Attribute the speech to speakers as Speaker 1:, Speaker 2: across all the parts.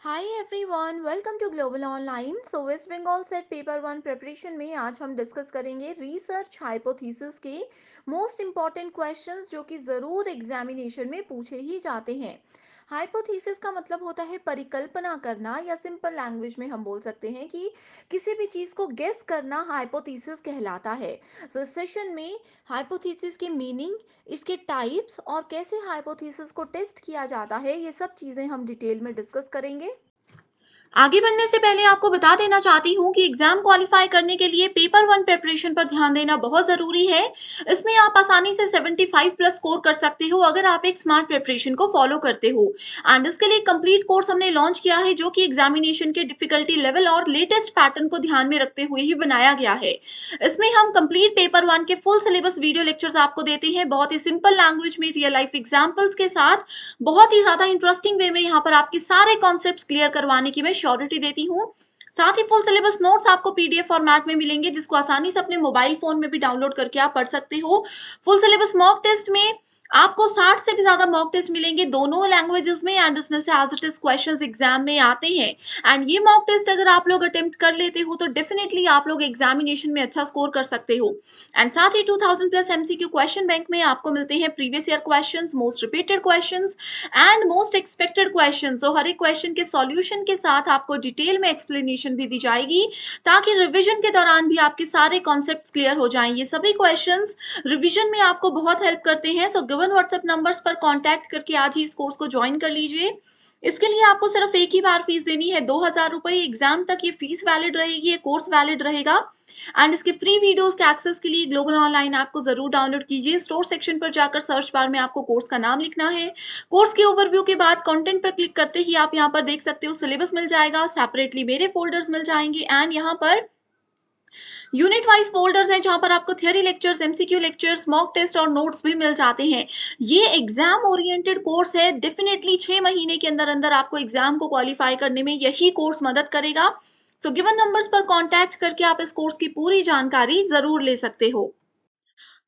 Speaker 1: Hi everyone, welcome to global online. So West Bengal SET paper one preparation में आज हम discuss करेंगे research hypothesis के most important questions जो कि ज़रूर एग्जामिनेशन में पूछे ही जाते हैं। हाइपोथेसिस का मतलब होता है परिकल्पना करना, या सिंपल लैंग्वेज में हम बोल सकते हैं कि किसी भी चीज़ को गेस करना हाइपोथेसिस कहलाता है। सो इस सेशन में हाइपोथेसिस के मीनिंग, इसके टाइप्स और कैसे हाइपोथेसिस को टेस्ट किया जाता है, ये सब चीज़ें हम डिटेल में डिस्कस करेंगे।
Speaker 2: आगे बढ़ने से पहले आपको बता देना चाहती हूँ कि एग्जाम क्वालिफाई करने के लिए पेपर वन प्रिपरेशन पर ध्यान देना बहुत जरूरी है। इसमें आप आसानी से 75 प्लस स्कोर कर सकते हो अगर आप एक स्मार्ट प्रिपरेशन को फॉलो करते हो। एंड इसके लिए कंप्लीट कोर्स हमने लॉन्च किया है जो कि एग्जामिनेशन के डिफिकल्टी लेवल और लेटेस्ट पैटर्न को ध्यान में रखते हुए ही बनाया गया है। इसमें हम कंप्लीट पेपर वन के फुल सिलेबस वीडियो लेक्चर्स आपको देते हैं, बहुत ही सिंपल लैंग्वेज में रियल लाइफ एग्जाम्पल्स के साथ, बहुत ही ज्यादा इंटरेस्टिंग वे में यहाँ पर आपके सारे कॉन्सेप्ट्स क्लियर करवाने की मैं श्योरिटी देती हूँ। साथ ही फुल सिलेबस नोट्स आपको पीडीएफ फॉर्मेट में मिलेंगे जिसको आसानी से अपने मोबाइल फोन में भी डाउनलोड करके आप पढ़ सकते हो। फुल सिलेबस मॉक टेस्ट में आपको 60 से भी ज्यादा मॉक टेस्ट मिलेंगे दोनों लैंग्वेजेस में, एंड इसमें से as it is questions exam में आते हैं। एंड ये मॉक टेस्ट अगर आप लोग अटेम्प्ट कर लेते हो तो डेफिनेटली आप लोग एग्जामिनेशन में अच्छा स्कोर कर सकते हो। एंड साथ ही 2000 प्लस एमसीक्यू क्वेश्चन बैंक में आपको मिलते हैं previous year questions, most repeated questions and most expected question. So हर एक क्वेश्चन के सॉल्यूशन के साथ आपको डिटेल में एक्सप्लेनेशन भी दी जाएगी ताकि रिवीजन के दौरान भी आपके सारे कॉन्सेप्ट्स क्लियर हो जाएं। ये सभी क्वेश्चंस रिवीजन में आपको बहुत हेल्प करते हैं। सो गिवन व्हाट्सएप नंबर्स पर कांटेक्ट करके आज ही इस कोर्स को ज्वाइन कर लीजिए। इसके लिए आपको सिर्फ एक ही बार फीस देनी है, 2000 रुपए। एग्जाम तक ये फीस वैलिड रहेगी, ये कोर्स वैलिड रहेगा। एंड इसके फ्री वीडियोस के एक्सेस के लिए ग्लोबल ऑनलाइन ऐप को जरूर डाउनलोड कीजिए। स्टोर सेक्शन पर जाकर सर्च बार में आपको कोर्स का नाम लिखना है। कोर्स के ओवरव्यू के बाद कंटेंट पर क्लिक करते ही आप यहाँ पर देख सकते हो सिलेबस मिल जाएगा, सेपरेटली मेरे फोल्डर्स मिल जाएंगे, एंड यहाँ पर यूनिट वाइज फोल्डर्स हैं जहां पर आपको theory lectures, MCQ lectures, mock test और नोट्स भी मिल जाते हैं। ये एग्जाम ओरिएंटेड कोर्स है। डेफिनेटली 6 महीने के अंदर अंदर आपको एग्जाम को क्वालिफाई करने में यही कोर्स मदद करेगा। सो गिवन नंबर्स पर कांटेक्ट करके आप इस कोर्स की पूरी जानकारी जरूर ले सकते हो।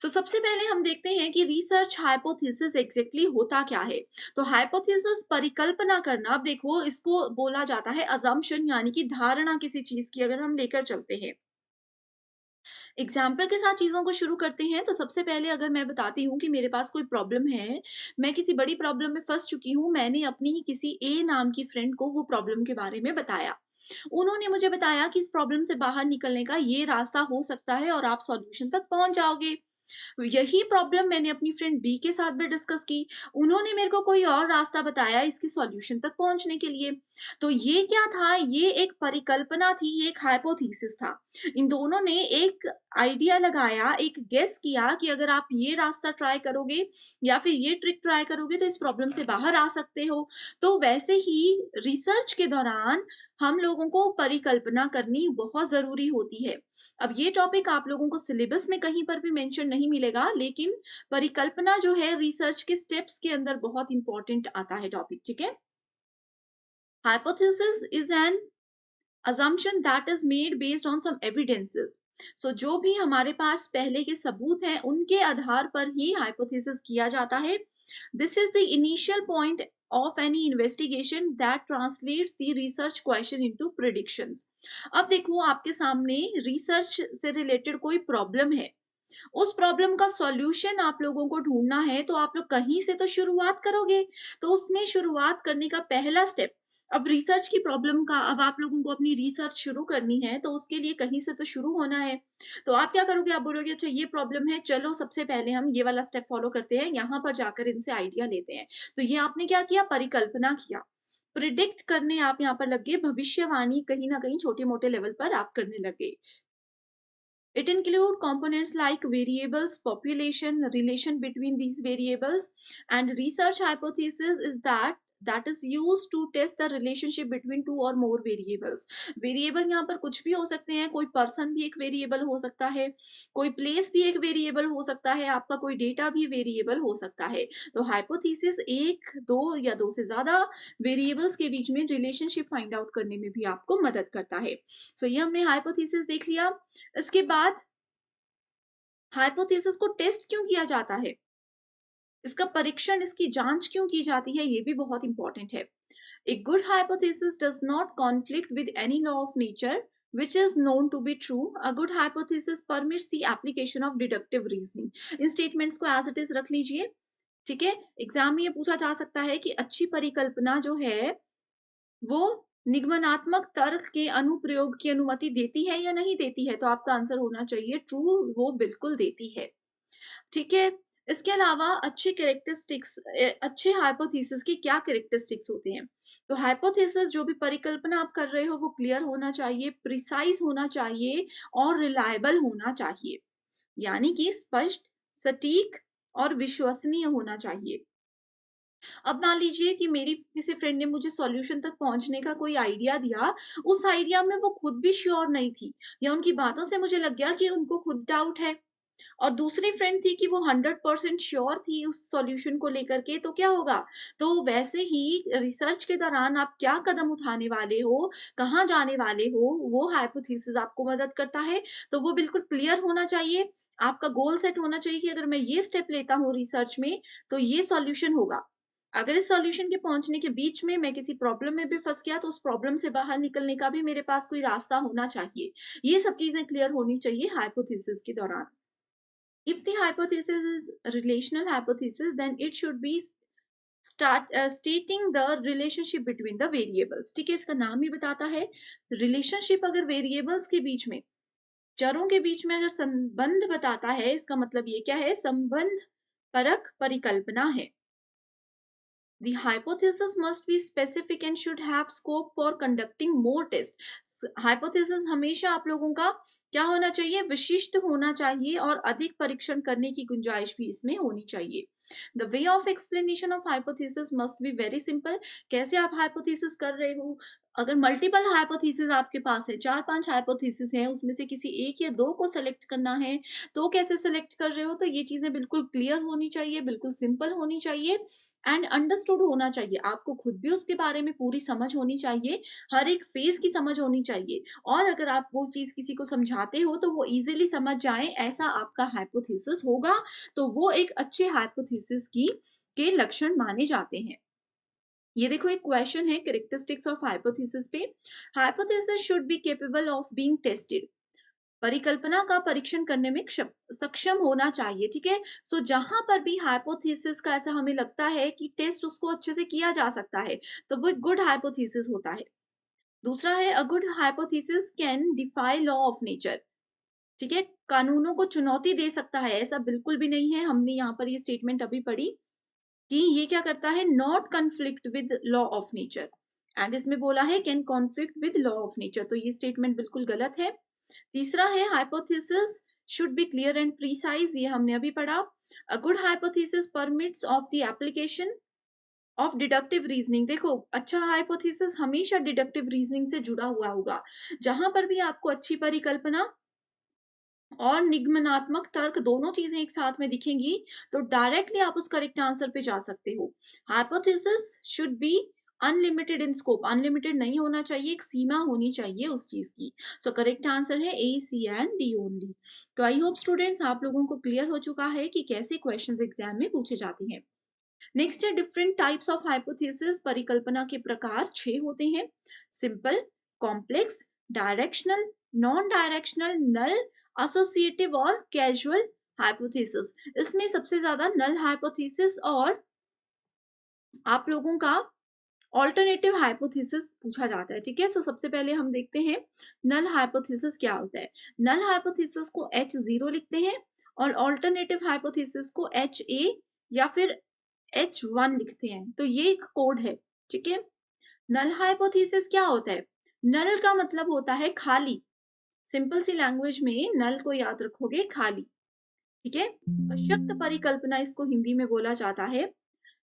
Speaker 2: सबसे पहले हम देखते हैं कि रिसर्च हाइपोथेसिस एग्जैक्टली होता क्या है। तो हाइपोथेसिस परिकल्पना करना, अब देखो इसको बोला जाता है अजम्पशन, यानी कि धारणा किसी चीज की अगर हम लेकर चलते हैं। एग्जाम्पल के साथ चीज़ों को शुरू करते हैं। तो सबसे पहले अगर मैं बताती हूँ कि मेरे पास कोई प्रॉब्लम है, मैं किसी बड़ी प्रॉब्लम में फँस चुकी हूँ, मैंने अपनी ही किसी ए नाम की फ्रेंड को वो प्रॉब्लम के बारे में बताया। उन्होंने मुझे बताया कि इस प्रॉब्लम से बाहर निकलने का ये रास्ता हो सकता है और आप सॉल्यूशन तक पहुँच जाओगे। यही प्रॉब्लम मैंने अपनी फ्रेंड बी के साथ भी डिस्कस की। उन्होंने मेरे को कोई और रास्ता बताया इसके सॉल्यूशन तक पहुंचने के लिए। तो ये क्या था? ये एक परिकल्पना थी, ये एक हाइपोथेसिस था। इन दोनों ने एक आइडिया लगाया, एक गेस किया कि अगर आप ये रास्ता ट्राई करोगे या फिर ये ट्रिक ट्राई करोगे तो इस प्रॉब्लम से बाहर आ सकते हो। तो वैसे ही रिसर्च के दौरान हम लोगों को परिकल्पना करनी बहुत जरूरी होती है। अब ये टॉपिक आप लोगों को सिलेबस में कहीं पर भी मेंशन नहीं मिलेगा, लेकिन परिकल्पना जो है रिसर्च के स्टेप्स के अंदर बहुत इंपॉर्टेंट आता है टॉपिक, ठीक है। Hypothesis is an assumption that is made based on some evidences। जो भी हमारे पास पहले के सबूत हैं उनके आधार पर ही हाइपोथेसिस किया जाता है। This is the initial point of any investigation that translates the research question into predictions। अब देखो आपके सामने रिसर्च से रिलेटेड कोई प्रॉब्लम है, उस प्रॉब्लम का सॉल्यूशन आप लोगों को ढूंढना है तो आप लोग कहीं से तो शुरुआत करोगे। तो उसमें शुरुआत करने का पहला स्टेप, अब रिसर्च की प्रॉब्लम का, अब आप लोगों को अपनी रिसर्च शुरू करनी है तो उसके लिए कहीं से तो शुरू होना है। तो आप क्या करोगे? आप बोलोगे अच्छा ये प्रॉब्लम है, चलो सबसे पहले हम ये वाला स्टेप फॉलो करते हैं, यहाँ पर जाकर इनसे आइडिया लेते हैं। तो ये आपने क्या किया? परिकल्पना किया, प्रिडिक्ट करने आप यहाँ पर लगे, भविष्यवाणी कहीं ना कहीं छोटे मोटे लेवल पर आप करने लगे। It include components like variables, population, relation between these variables, and research hypothesis is that is used to test the relationship between two or more variables। Variable यहाँ पर कुछ भी हो सकते हैं, कोई पर्सन भी एक वेरिएबल हो सकता है, कोई प्लेस भी एक वेरिएबल हो सकता है, आपका कोई डेटा भी वेरिएबल हो सकता है। तो हाइपोथेसिस एक, दो या दो से ज्यादा वेरिएबल्स के बीच में रिलेशनशिप फाइंड आउट करने में भी आपको मदद करता है। ये हमने हाइपोथेसिस देख लिया। इसके बाद हाइपोथेसिस को टेस्ट क्यों किया जाता है, इसका परीक्षण, इसकी जांच क्यों की जाती है, ये भी बहुत इंपॉर्टेंट है। A good hypothesis does not conflict with any law of nature which is known to be true. A good hypothesis permits the application of deductive reasoning. In statements को एज इट इज रख लीजिए, ठीक है। Exam में ये पूछा जा सकता है कि अच्छी परिकल्पना जो है वो निगमनात्मक तर्क के अनुप्रयोग की अनुमति देती है या नहीं देती है, तो आपका आंसर होना चाहिए ट्रू, वो बिल्कुल देती है, ठीक है। इसके अलावा अच्छे कैरेक्टरिस्टिक्स, अच्छे हाइपोथेसिस की क्या कैरेक्टरिस्टिक्स होते हैं? तो हाइपोथेसिस जो भी परिकल्पना आप कर रहे हो वो क्लियर होना चाहिए, प्रिसाइज होना चाहिए और रिलायबल होना चाहिए, यानी कि स्पष्ट, सटीक और विश्वसनीय होना चाहिए। अब मान लीजिए कि मेरी किसी फ्रेंड ने मुझे सॉल्यूशन तक पहुंचने का कोई आइडिया दिया, उस आइडिया में वो खुद भी श्योर नहीं थी, या उनकी बातों से मुझे लग गया कि उनको खुद डाउट है, और दूसरी फ्रेंड थी कि वो 100% श्योर थी उस सॉल्यूशन को लेकर के, तो क्या होगा? तो वैसे ही रिसर्च के दौरान आप क्या कदम उठाने वाले हो, कहाँ जाने वाले हो, वो हाइपोथेसिस आपको मदद करता है। तो वो बिल्कुल क्लियर होना चाहिए, आपका गोल सेट होना चाहिए कि अगर मैं ये स्टेप लेता हूँ रिसर्च में, तो ये सॉल्यूशन होगा। अगर इस सॉल्यूशन के पहुंचने के बीच में मैं किसी प्रॉब्लम में भी फंस गया, तो उस प्रॉब्लम से बाहर निकलने का भी मेरे पास कोई रास्ता होना चाहिए। ये सब चीजें क्लियर होनी चाहिए हाइपोथेसिस के दौरान। If the hypothesis is relational hypothesis, then it should be stating the relationship between the variables. ठीक है, इसका नाम ही बताता है रिलेशनशिप। अगर वेरिएबल्स के बीच में, चरों के बीच में अगर संबंध बताता है, इसका मतलब ये क्या है? संबंध परक परिकल्पना है। The hypothesis must be specific and should have scope for conducting more tests. Hypothesis हमेशा आप लोगों का क्या होना चाहिए? विशिष्ट होना चाहिए और अधिक परीक्षण करने की गुंजाइश भी इसमें होनी चाहिए। The way of explanation of hypothesis must be very simple. कैसे आप hypothesis कर रहे हो? अगर मल्टीपल हाइपोथेसिस आपके पास है, 4-5 हाइपोथेसिस हैं, उसमें से किसी एक या दो को सेलेक्ट करना है, तो कैसे सेलेक्ट कर रहे हो? तो ये चीजें बिल्कुल क्लियर होनी चाहिए, बिल्कुल सिंपल होनी चाहिए एंड अंडरस्टूड होना चाहिए। आपको खुद भी उसके बारे में पूरी समझ होनी चाहिए, हर एक फेज की समझ होनी चाहिए, और अगर आप वो चीज किसी को समझाते हो तो वो इजीली समझ जाए, ऐसा आपका हाइपोथेसिस होगा, तो वो एक अच्छे हाइपोथेसिस की के लक्षण माने जाते हैं। ये देखो एक क्वेश्चन है कैरेक्टरिस्टिक्स ऑफ हाइपोथेसिस पे। Hypothesis should be capable of being tested. परिकल्पना का परीक्षण करने में सक्षम होना चाहिए, ठीक है। सो जहां पर भी हाइपोथेसिस का ऐसा हमें लगता है कि टेस्ट उसको अच्छे से किया जा सकता है, तो वो एक गुड हाइपोथेसिस होता है। दूसरा है a good hypothesis can defy law of nature, ठीक है, कानूनों को चुनौती दे सकता है, ऐसा बिल्कुल भी नहीं है। हमने यहाँ पर ये स्टेटमेंट अभी पढ़ी कि ये क्या करता है? Not conflict with law of nature, and इसमें बोला है can conflict with law of nature, तो ये स्टेटमेंट बिल्कुल गलत है। तीसरा है hypothesis should be clear and precise, ये हमने अभी पढ़ा। अ good hypothesis permits of the application of deductive reasoning. देखो, अच्छा हाइपोथेसिस हमेशा डिडक्टिव रीजनिंग से जुड़ा हुआ होगा। जहां पर भी आपको अच्छी परिकल्पना और निगमनात्मक तर्क दोनों चीजें एक साथ में दिखेंगी, तो डायरेक्टली आप उस करेक्ट आंसर पे जा सकते हो। Hypothesis should be unlimited in scope, unlimited नहीं होना चाहिए, एक सीमा होनी चाहिए उस चीज की। सो करेक्ट आंसर है ए, सी एंड डी ओनली। तो आई होप स्टूडेंट्स आप लोगों को क्लियर हो चुका है कि कैसे क्वेश्चंस एग्जाम में पूछे जाते हैं। नेक्स्ट है डिफरेंट टाइप्स ऑफ हाइपोथेसिस। परिकल्पना के प्रकार 6 होते हैं: simple, complex, directional, non directional, null, associative और कैजुअल हाइपोथेसिस। इसमें सबसे ज्यादा नल हाइपोथेसिस और आप लोगों का ऑल्टरनेटिव हाइपोथेसिस पूछा जाता है, ठीक है। सो सबसे पहले हम देखते हैं नल हाइपोथेसिस क्या होता है। नल हाइपोथेसिस को H0 लिखते हैं और ऑल्टरनेटिव हाइपोथेसिस को HA या फिर H1 लिखते हैं, तो ये एक कोड है, ठीक है। नल हाइपोथेसिस क्या होता है? नल का मतलब होता है खाली। सिंपल सी लैंग्वेज में नल को याद रखोगे, खाली, ठीक है। अशक्त परिकल्पना इसको हिंदी में बोला जाता है।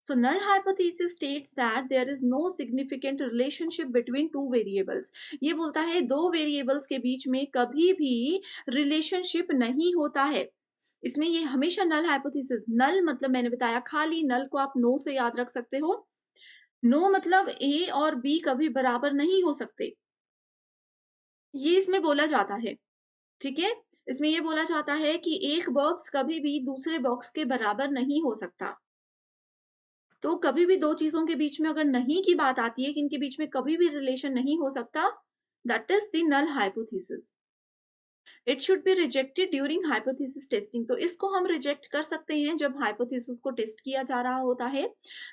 Speaker 2: So null hypothesis states that there is no significant relationship between two variables. ये बोलता है दो वेरिएबल्स के बीच में कभी भी रिलेशनशिप नहीं होता है। इसमें ये हमेशा नल हाइपोथेसिस, नल मतलब मैंने बताया खाली, नल को आप नो से याद रख सकते हो। नो मतलब ए और बी कभी बराबर नहीं हो सकते, ये इसमें बोला जाता है, ठीक है। इसमें ये बोला जाता है कि एक बॉक्स कभी भी दूसरे बॉक्स के बराबर नहीं हो सकता। तो कभी भी 2 चीज़ों के बीच में अगर नहीं की बात आती है कि इनके बीच में कभी भी रिलेशन नहीं हो सकता, that is the null hypothesis. It should be rejected during hypothesis testing. तो इसको हम रिजेक्ट कर सकते हैं जब हाइपोथेसिस को टेस्ट किया जा रहा होता है।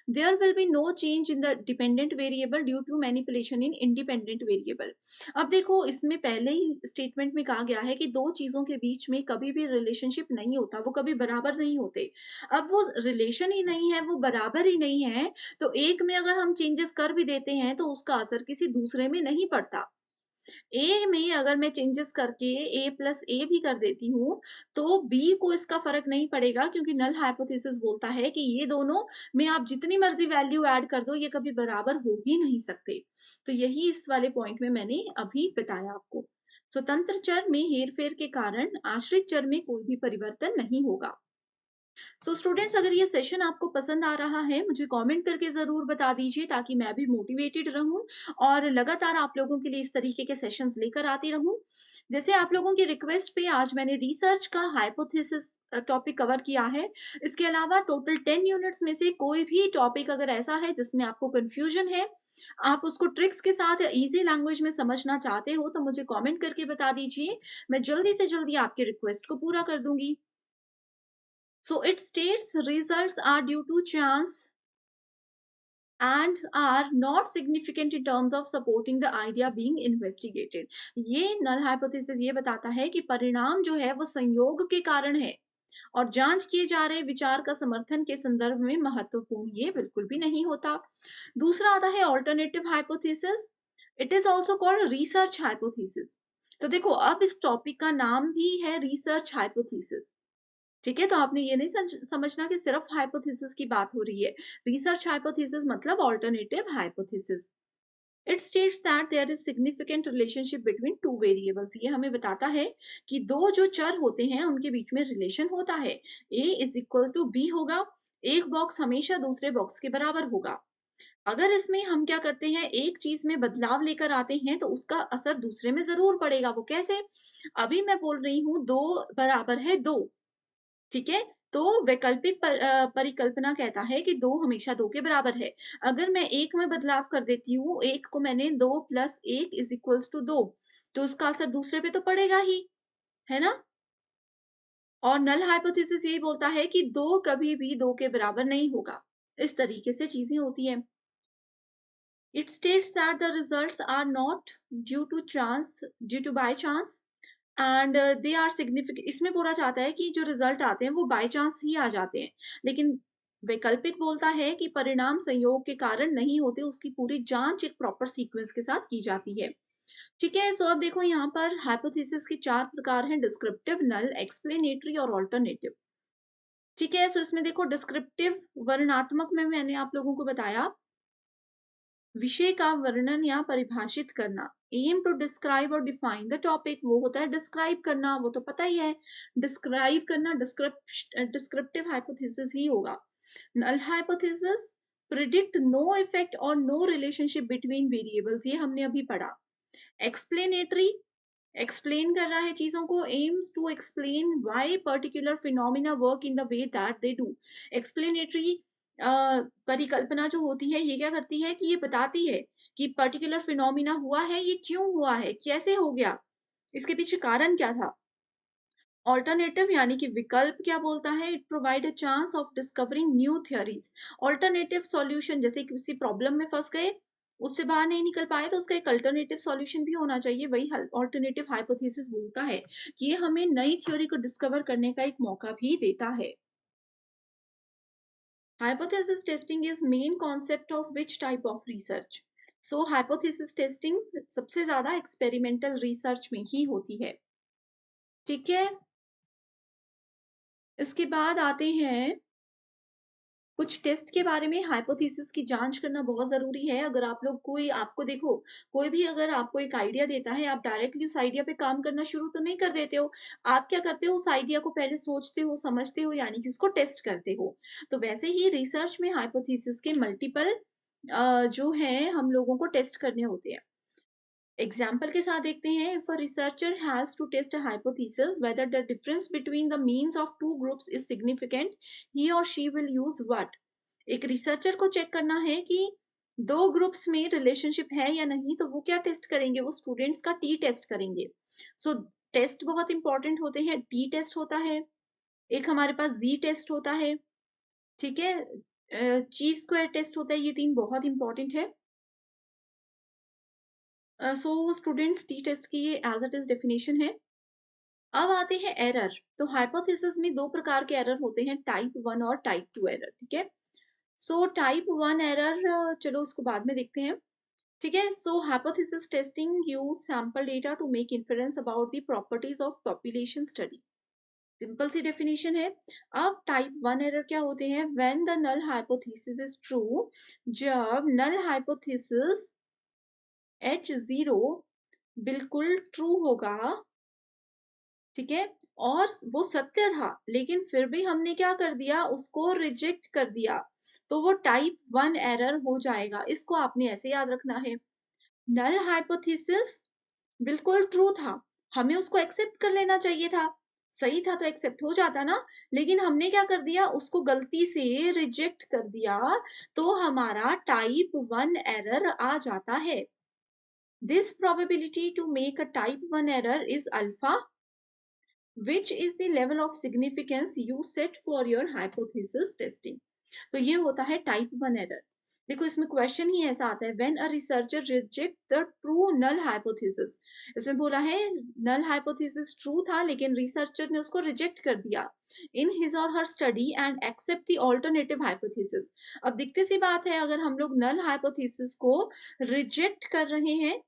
Speaker 2: There will be no change in the dependent variable due to manipulation in independent variable. अब देखो इसमें पहले ही स्टेटमेंट में कहा गया है कि दो चीजों के बीच में कभी भी रिलेशनशिप नहीं होता, वो कभी बराबर नहीं होते। अब वो रिलेशन ही नहीं है, वो बराबर ही नहीं है, तो एक में अगर हम चेंजेस कर भी देते हैं तो उसका असर किसी दूसरे में नहीं पड़ता। ए में अगर मैं चेंजेस करके ए प्लस ए भी कर देती हूँ, तो बी को इसका फ़र्क नहीं पड़ेगा, क्योंकि नल हाइपोथेसिस बोलता है कि ये दोनों में आप जितनी मर्ज़ी वैल्यू ऐड कर दो, ये कभी बराबर हो ही नहीं सकते। तो यही इस वाले पॉइंट में मैंने अभी बताया आपको। स्वतंत्र चर में हेर-फेर के कारण आश्रित चर में कोई भी परिवर्तन नहीं होगा। सो स्टूडेंट्स, अगर ये सेशन आपको पसंद आ रहा है, मुझे कमेंट करके ज़रूर बता दीजिए ताकि मैं भी मोटिवेटेड रहूँ और लगातार आप लोगों के लिए इस तरीके के सेशंस लेकर आती रहूँ। जैसे आप लोगों की रिक्वेस्ट पे आज मैंने रिसर्च का हाइपोथेसिस टॉपिक कवर किया है। इसके अलावा टोटल 10 यूनिट्स में से कोई भी टॉपिक अगर ऐसा है जिसमें आपको कन्फ्यूजन है, आप उसको ट्रिक्स के साथ ईज़ी लैंग्वेज में समझना चाहते हो, तो मुझे कमेंट करके बता दीजिए। मैं जल्दी से जल्दी आपकी रिक्वेस्ट को पूरा कर दूँगी। So it states results are due to chance and are not significant in terms of supporting the idea being investigated। ये null hypothesis ये बताता है कि परिणाम जो है वो संयोग के कारण है और जांच किए जा रहे विचार का समर्थन के संदर्भ में महत्वपूर्ण ये बिल्कुल भी नहीं होता। दूसरा आता है alternative hypothesis. It is also called research hypothesis. तो देखो अब इस टॉपिक का नाम भी है रिसर्च हाइपोथेसिस। ठीक है, तो आपने ये नहीं समझना कि सिर्फ हाइपोथेसिस की बात हो रही है। रिसर्च हाइपोथेसिस मतलब alternative hypothesis. It states that there is significant relationship between two variables. ये हमें बताता है कि दो जो चर होते हैं उनके बीच में रिलेशन होता है। ए इज इक्वल टू बी होगा। एक बॉक्स हमेशा दूसरे बॉक्स के बराबर होगा। अगर इसमें हम क्या करते हैं, एक चीज में बदलाव लेकर आते हैं तो उसका असर दूसरे में जरूर पड़ेगा। वो कैसे? अभी मैं बोल रही हूँ दो बराबर है दो, ठीक है? तो वैकल्पिक परिकल्पना कहता है कि 2 हमेशा 2 के बराबर है। अगर मैं 1 में बदलाव कर देती हूँ, 1 को मैंने 2 प्लस 1 इज़ इक्वल्स टू 2, तो उसका असर दूसरे पे तो पड़ेगा ही, है ना? और नल हाइपोथेसिस यही बोलता है कि 2 कभी भी 2 के बराबर नहीं होगा। इस तरीके से चीज़ें होती हैं। It states that the results are not due to by chance and they are significant. इसमें बोला चाहता है कि जो रिजल्ट आते हैं वो बाय चांस ही आ जाते हैं, लेकिन वैकल्पिक बोलता है कि परिणाम संयोग के कारण नहीं होते, उसकी पूरी जांच एक प्रॉपर सीक्वेंस के साथ की जाती है। ठीक है, सो अब देखो यहाँ पर हाइपोथेसिस के 4 प्रकार हैं: डिस्क्रिप्टिव, नल, एक्सप्लेनेटरी और ऑल्टरनेटिव। ठीक है, सो इसमें देखो डिस्क्रिप्टिव वर्णनात्मक में मैंने आप लोगों को बताया विषय का वर्णन या परिभाषित करना। एम टू डिस्क्राइब और डिफाइन द टॉपिक, वो होता है डिस्क्राइब करना, वो तो पता ही है। डिस्क्राइब करना डिस्क्रिप्टिव हाइपोथेसिस ही होगा। Null hypothesis predict no effect और नो रिलेशनशिप बिटवीन वेरिएबल्स, ये हमने अभी पढ़ा। एक्सप्लेनेटरी एक्सप्लेन कर रहा है चीजों को, aims to explain why particular phenomena work in the way that they do. Explanatory परिकल्पना जो होती है ये क्या करती है कि ये बताती है कि पर्टिकुलर फिनोमिना हुआ है, ये क्यों हुआ है, कैसे हो गया, इसके पीछे कारण क्या था। ऑल्टरनेटिव यानी कि विकल्प क्या बोलता है, it provide a chance of discovering new theories. Alternative solution, जैसे किसी प्रॉब्लम में फंस गए, उससे बाहर नहीं निकल पाए, तो उसका एक अल्टरनेटिव सॉल्यूशन भी होना चाहिए। वही ऑल्टरनेटिव हाइपोथेसिस बोलता है कि ये हमें नई थ्योरी को डिस्कवर करने का एक मौका भी देता है। Hypothesis testing is main concept of which type of research? So hypothesis testing सबसे ज्यादा experimental research में ही होती है। ठीक है, इसके बाद आते हैं कुछ टेस्ट के बारे में। हाइपोथेसिस की जांच करना बहुत जरूरी है। अगर आप लोग कोई आपको देखो, कोई भी अगर आपको एक आइडिया देता है, आप डायरेक्टली उस आइडिया पे काम करना शुरू तो नहीं कर देते हो। आप क्या करते हो, उस आइडिया को पहले सोचते हो, समझते हो, यानी कि उसको टेस्ट करते हो। तो वैसे ही रिसर्च में हाइपोथेसिस के मल्टीपल जो है हम लोगों को टेस्ट करने होते हैं। एग्जाम्पल के साथ देखते हैं। If a researcher has to test a hypothesis whether the difference between the means of two groups is significant, he or she will use what? एक रिसर्चर को चेक करना है कि 2 ग्रुप्स में रिलेशनशिप है या नहीं, तो वो क्या टेस्ट करेंगे? वो स्टूडेंट्स का टी टेस्ट करेंगे। सो टेस्ट बहुत इंपॉर्टेंट होते हैं। टी टेस्ट होता है, एक हमारे पास जी टेस्ट होता है, ठीक है? ची स्क्वायर टेस्ट होता है, ये 3 बहुत इंपॉर्टेंट है। सो स्टूडेंट्स टी टेस्ट की ये एज़ इट इज़ डेफिनिशन है। अब आते हैं एरर। तो हाइपोथेसिस में 2 प्रकार के एरर होते हैं, टाइप 1 और टाइप 2 एरर, ठीक है? सो टाइप 1 एरर चलो उसको बाद में देखते हैं, ठीक है? So hypothesis testing use sample data to make inference about the properties of population study. Simple सी डेफिनेशन है। अब टाइप 1 एरर क्या होते हैं? When the null hypothesis is true, जब नल हाइपोथेसिस H0 बिल्कुल ट्रू होगा, ठीक है, और वो सत्य था, लेकिन फिर भी हमने क्या कर दिया? उसको रिजेक्ट कर दिया, तो वो टाइप 1 एरर हो जाएगा। इसको आपने ऐसे याद रखना है। नल हाइपोथेसिस बिल्कुल ट्रू था, हमें उसको एक्सेप्ट कर लेना चाहिए था, सही था तो एक्सेप्ट हो जाता ना, लेकिन हमने क्या कर दिया? उसको गलती से रिजेक्ट कर दिया, तो हमारा टाइप 1 एरर आ जाता है। This probability to make a type 1 error is alpha, which is the level of significance you set for your hypothesis testing। तो ये होता है टाइप 1 एरर। देखो इसमें क्वेश्चन ही ऐसा आता है, when a researcher reject the true null hypothesis. इसमें बोला है नल हाइपोथेसिस ट्रू था, लेकिन रिसर्चर ने उसको रिजेक्ट कर दिया इन हिज और her study and accept the alternative hypothesis. अब दिखती सी बात है, अगर हम लोग नल हाइपोथेसिस को रिजेक्ट कर रहे हैं,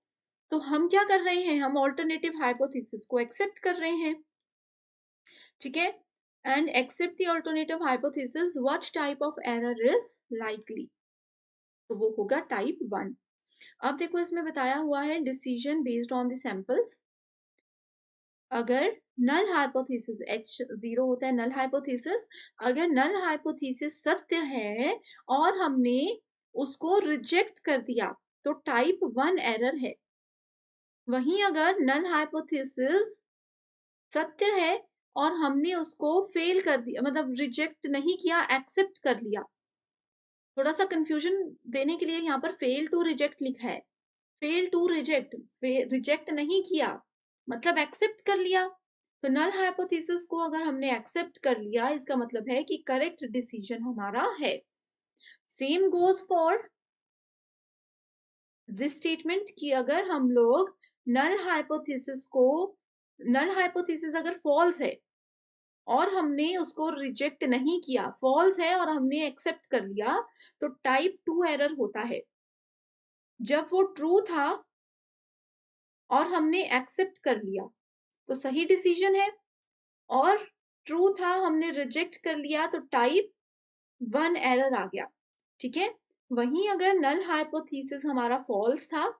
Speaker 2: तो हम क्या कर रहे हैं? हम ऑल्टरनेटिव हाइपोथेसिस को एक्सेप्ट कर रहे हैं, ठीक है? And accept the alternative hypothesis, what type of error is likely? तो वो होगा टाइप 1। अब देखो इसमें बताया हुआ है decision based on the samples. अगर नल हाइपोथेसिस H0 होता है नल हाइपोथेसिस, अगर नल हाइपोथेसिस सत्य है और हमने उसको रिजेक्ट कर दिया, तो टाइप 1 एरर है। वहीं अगर नल हाइपोथेसिस सत्य है और हमने उसको फेल कर दिया, मतलब रिजेक्ट नहीं किया, एक्सेप्ट कर लिया। थोड़ा सा कंफ्यूजन देने के लिए यहाँ पर फेल टू रिजेक्ट लिखा है। फेल टू रिजेक्ट, रिजेक्ट नहीं किया मतलब एक्सेप्ट कर लिया। तो नल हाइपोथेसिस को अगर हमने एक्सेप्ट कर लिया, इसका मतलब है कि करेक्ट डिसीजन हमारा है। Same goes for this statement कि अगर हम लोग नल हाइपोथेसिस अगर फॉल्स है और हमने उसको रिजेक्ट नहीं किया, फॉल्स है और हमने एक्सेप्ट कर लिया, तो टाइप 2 एरर होता है। जब वो ट्रू था और हमने एक्सेप्ट कर लिया, तो सही डिसीजन है, और ट्रू था हमने रिजेक्ट कर लिया, तो टाइप 1 एरर आ गया, ठीक है? वहीं अगर नल हाइपोथेसिस हमारा फॉल्स था,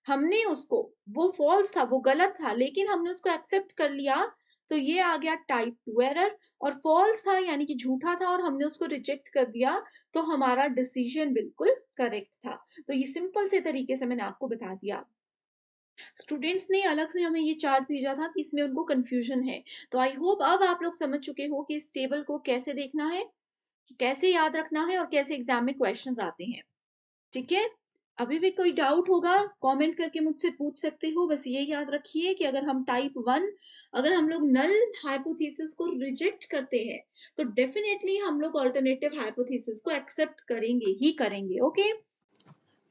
Speaker 2: हमने उसको, वो फॉल्स था, वो गलत था, लेकिन हमने उसको एक्सेप्ट कर लिया, तो ये आ गया टाइप 2 एरर। और फॉल्स था यानी कि झूठा था और हमने उसको रिजेक्ट कर दिया, तो हमारा डिसीजन बिल्कुल करेक्ट था। तो ये सिंपल से तरीके से मैंने आपको बता दिया। स्टूडेंट्स ने अलग से हमें ये चार्ट भेजा था कि इसमें उनको कंफ्यूजन है, तो आई होप अब आप लोग समझ चुके हो कि इस टेबल को कैसे देखना है, कैसे याद रखना है और कैसे एग्जाम में क्वेश्चंस आते हैं, ठीक है? अभी भी कोई डाउट होगा कमेंट करके मुझसे पूछ सकते हो। बस ये याद रखिए कि अगर हम टाइप 1, अगर हम लोग नल हाइपोथेसिस को रिजेक्ट करते हैं, तो डेफिनेटली हम लोग अल्टरनेटिव हाइपोथेसिस को एक्सेप्ट करेंगे ही करेंगे। ओके,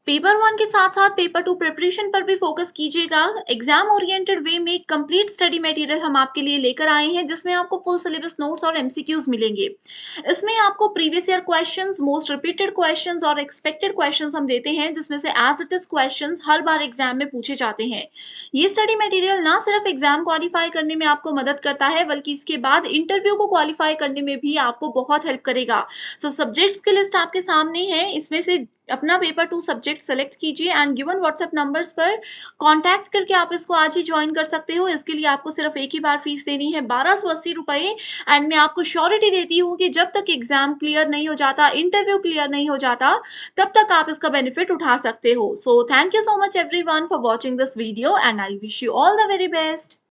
Speaker 2: पेपर 1 के साथ साथ पेपर 2 प्रिपरेशन पर भी फोकस कीजिएगा। एग्जाम ओरिएंटेड वे में कंप्लीट स्टडी मटेरियल हम आपके लिए लेकर आए हैं, जिसमें आपको फुल सिलेबस नोट्स और एमसीक्यूज मिलेंगे। इसमें आपको previous year questions, most repeated questions और एक्सपेक्टेड क्वेश्चंस हम देते हैं, जिसमें से एज इट इज क्वेश्चंस हर बार एग्जाम में पूछे जाते हैं। ये स्टडी मटेरियल ना सिर्फ एग्जाम क्वालिफाई करने में आपको मदद करता है, बल्कि इसके बाद इंटरव्यू को क्वालिफाई करने में भी आपको बहुत हेल्प करेगा। सो सब्जेक्ट्स की लिस्ट आपके सामने है, इसमें से अपना पेपर 2 सब्जेक्ट सेलेक्ट कीजिए एंड गिवन व्हाट्सएप नंबर्स पर कांटेक्ट करके आप इसको आज ही ज्वाइन कर सकते हो। इसके लिए आपको सिर्फ एक ही बार फीस देनी है, 1280 रुपए। एंड मैं आपको श्योरिटी देती हूँ कि जब तक एग्जाम क्लियर नहीं हो जाता, इंटरव्यू क्लियर नहीं हो जाता, तब तक आप इसका बेनिफिट उठा सकते हो। So thank you so much everyone for watching this video and I wish you all the very best.